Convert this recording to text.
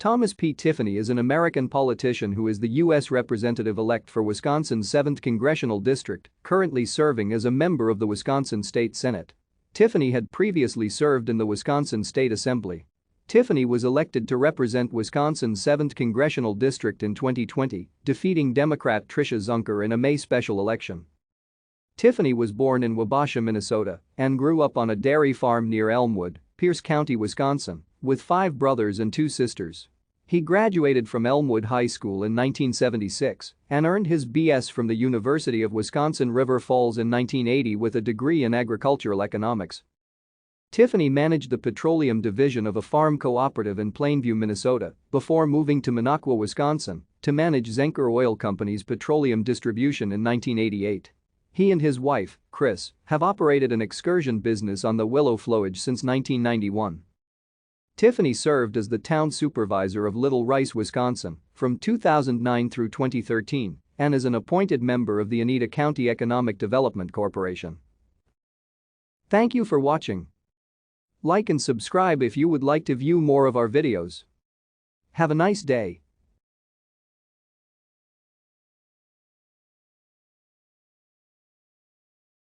Thomas P. Tiffany is an American politician who is the U.S. Representative-elect for Wisconsin's 7th Congressional District, currently serving as a member of the Wisconsin State Senate. Tiffany had previously served in the Wisconsin State Assembly. Tiffany was elected to represent Wisconsin's 7th Congressional District in 2020, defeating Democrat Tricia Zunker in a May special election. Tiffany was born in Wabasha, Minnesota, and grew up on a dairy farm near Elmwood, Pierce County, Wisconsin, with 5 brothers and 2 sisters. He graduated from Elmwood High School in 1976 and earned his BS from the University of Wisconsin-River Falls in 1980 with a degree in agricultural economics. Tiffany managed the petroleum division of a farm cooperative in Plainview, Minnesota, before moving to Minocqua, Wisconsin, to manage Zunker Oil Company's petroleum distribution in 1988. He and his wife, Chris, have operated an excursion business on the Willow Flowage since 1991. Tiffany served as the town supervisor of Little Rice, Wisconsin, from 2009 through 2013 and as an appointed member of the Oneida County Economic Development Corporation. Thank you for watching. Like and subscribe if you would like to view more of our videos. Have a nice day.